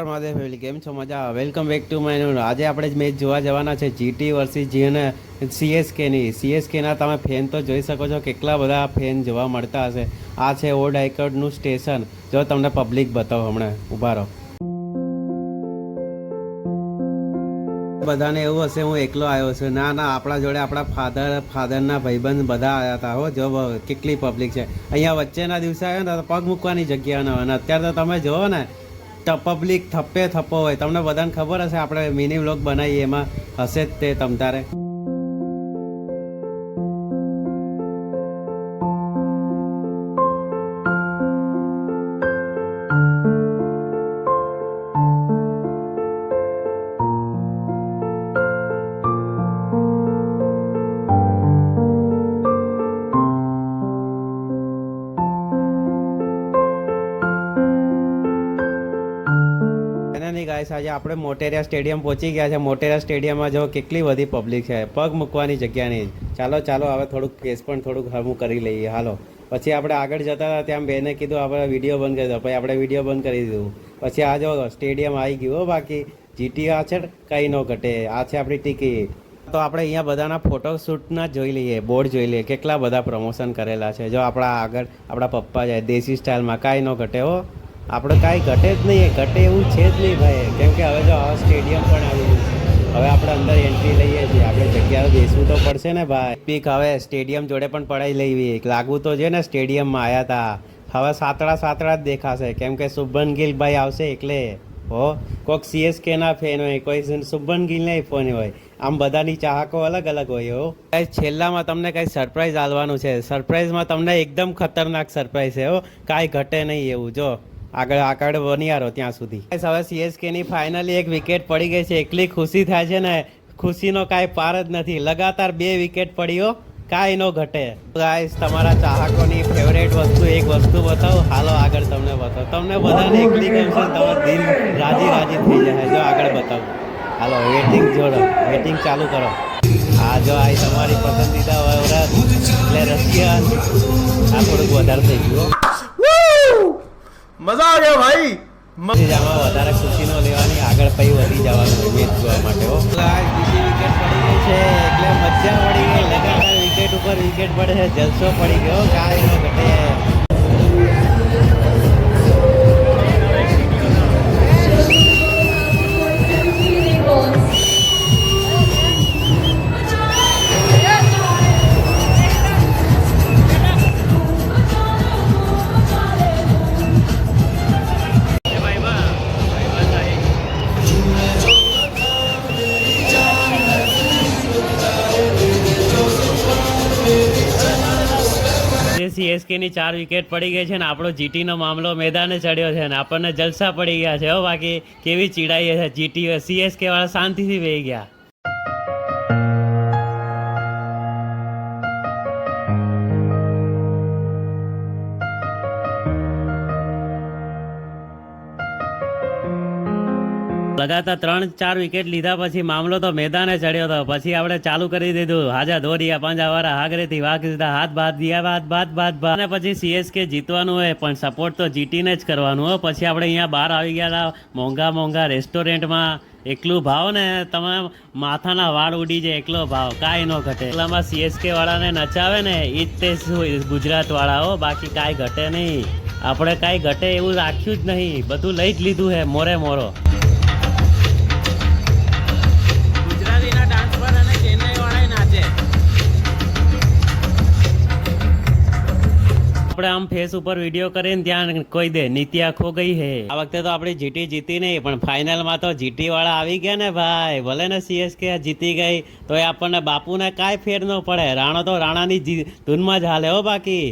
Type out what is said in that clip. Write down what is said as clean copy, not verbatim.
Mahadev family કેમ છો? મજા. Welcome back to my new. આજે આપણે મેચ જોવા જવાના છે જીટી વર્સિસ જીને સીએસકેની. સીએસકેના તમે ફેન તો જોઈ શકો છો, કેટલા બધા ફેન જોવા મળતા હશે. આ છે ઓલ્ડ આઈકોડનું સ્ટેશન. જો તમને પબ્લિક બતાવો, હમણાં ઊભા રહો. બધાને એવું હશે હું એકલો આવ્યો છું. ના ના, આપણા જોડે આપણા ફાધરના ભાઈબંધ બધા આવ્યા હતા. હો જો કેટલી પબ્લિક છે અહીંયા. વચ્ચેના દિવસે આવ્યો ને તો પગ મૂકવાની જગ્યા ન હોય, અને અત્યારે તો તમે જોવો ને પબ્લિક થપ્પે થપ્પો હોય. તમને બધાને ખબર હશે, આપણે મિની વ્લોગ બનાવીએ એમાં હશે જ તે તમતારે. ગાઈસ, આજે આપણે મોટેરા સ્ટેડિયમ પહોંચી ગયા છે. મોટેરા સ્ટેડિયમમાં જો કેટલી બધી પબ્લિક છે, પગ મૂકવાની જગ્યા નહીં. ચાલો હવે થોડુંક ફેસ પણ થોડુંક હમું કરી લઈએ. હાલો. પછી આપણે આગળ જતા હતા, ત્યાં બેને કીધું આપણે વિડીયો બંધ કરી દો. પછી આપણે વિડીયો બંધ કરી દીધું. પછી આ જો સ્ટેડિયમ આવી ગયું. બાકી જીટી આ છે, કંઈ ન ઘટે. આ છે આપણી ટિકિટ. તો આપણે અહીંયા બધાના ફોટોશૂટના જોઈ લઈએ, બોર્ડ જોઈ લઈએ, કેટલા બધા પ્રમોશન કરેલા છે. જો આપણા આગળ આપણા પપ્પા જાય દેશી સ્ટાઇલમાં, કાંઈ ન ઘટે હો. આપણે કાંઈ ઘટે જ નહીં, ઘટે એવું છે જ નહીં ભાઈ. કેમ કે હવે જો આવા સ્ટેડિયમ પણ આવી ગયું છે. હવે આપણે અંદર એન્ટ્રી લઈએ છીએ, આપણે જગ્યાએ બેસવું તો પડશે ને ભાઈ. પીક હવે સ્ટેડિયમ જોડે પણ પડાવી લેવી. લાગવું તો છે ને સ્ટેડિયમમાં આવ્યા હતા. હવે સાતડા જ દેખાશે, કેમ કે શુભમન ગિલ ભાઈ આવશે એટલે. હો, કોઈક સીએસકેના ફેન હોય, કોઈ શુભમન ગિલના ફેન હોય. આમ બધાની ચાહકો અલગ અલગ હોય. હો, છેલ્લામાં તમને કંઈ સરપ્રાઈઝ આલવાનું છે. સરપ્રાઈઝમાં તમને એકદમ ખતરનાક સરપ્રાઈઝ છે. હો, કાંઈ ઘટે નહીં એવું. જો આગળ બન્યા રહો ત્યાં સુધી. હવે સીએસકેની ફાઇનલી એક વિકેટ પડી ગઈ છે. એટલી ખુશી થાય છે ને, ખુશીનો કાંઈ પાર જ નથી. લગાતાર 2 વિકેટ પડીઓ, કાંઈ ન ઘટે. ગાઈસ, તમારા ચાહકોની ફેવરેટ વસ્તુ એક વસ્તુ બતાવો. હાલો આગળ તમને બતાવો. તમને બધાને એકલી ગમશે, તમારું દિલ રાજી થઈ જાય. જો આગળ બતાવો. હાલો, વેટિંગ ચાલુ કરો. આ જો આ તમારી પસંદીદા વરસ એટલે રશિયન. આ થોડુંક વધારે થઈ ગયું. મજા આ ગયા ભાઈ. આમાં વધારે ખુશી ન લેવાની, આગળ પછી વધી જવાનું મેચ જોવા માટે. બીજી વિકેટ પડી ગઈ છે એટલે મજા પડી ગઈ. લગાતાર વિકેટ ઉપર વિકેટ પડે છે, જલસો પડી ગયો. કાંઈ ન ઘટે. સીએસકેની 4 વિકેટ પડી ગઈ છે ને આપણો જીટીનો મામલો મેદાને ચડ્યો છે ને આપણને જલસા પડી ગયા છે. હો, બાકી કેવી ચીડાઈ છે જીટી. સીએસકે વાળા શાંતિથી બેહી ગયા. લગાતાર 3-4 વિકેટ લીધા પછી મામલો તો મેદાને ચડ્યો હતો. પછી આપણે ચાલુ કરી દીધું, હાજા ધોરિયા પાંજા વાળા હાગરેથી વાઘ સીધા હાથ બાદ દિયા બાદ. અને પછી સીએસકે જીતવાનું હોય, પણ સપોર્ટ તો જીટીને જ કરવાનું હોય. પછી આપણે અહીંયા બહાર આવી ગયા હતા મોંઘા રેસ્ટોરન્ટમાં. એકલું ભાવ ને તમે માથાના વાળ ઉડી જાય, એકલો ભાવ, કાંઈ ન ઘટે. એટલામાં સીએસકે વાળાને નચાવે ને એ જ તે ગુજરાત વાળાઓ. બાકી કાંઈ ઘટે નહીં. આપણે કાંઈ ઘટે એવું રાખ્યું જ નહીં. બધું લઈ જ લીધું હે મોરો. આપણે આમ ફેસ ઉપર વિડીયો કરીને ત્યાં કોઈ દે નીતિયા ખો ગઈ હે. આ વખતે તો આપણે જીટી જીતી નહીં, પણ ફાઇનલમાં તો જીટી વાળા આવી ગયા ને ભાઈ. ભલે ને સીએસકે જીતી ગઈ તો એ આપણને બાપુને કાંઈ ફેર ન પડે. રાણો તો રાણાની ધૂનમાં જ હાલે. હો, બાકી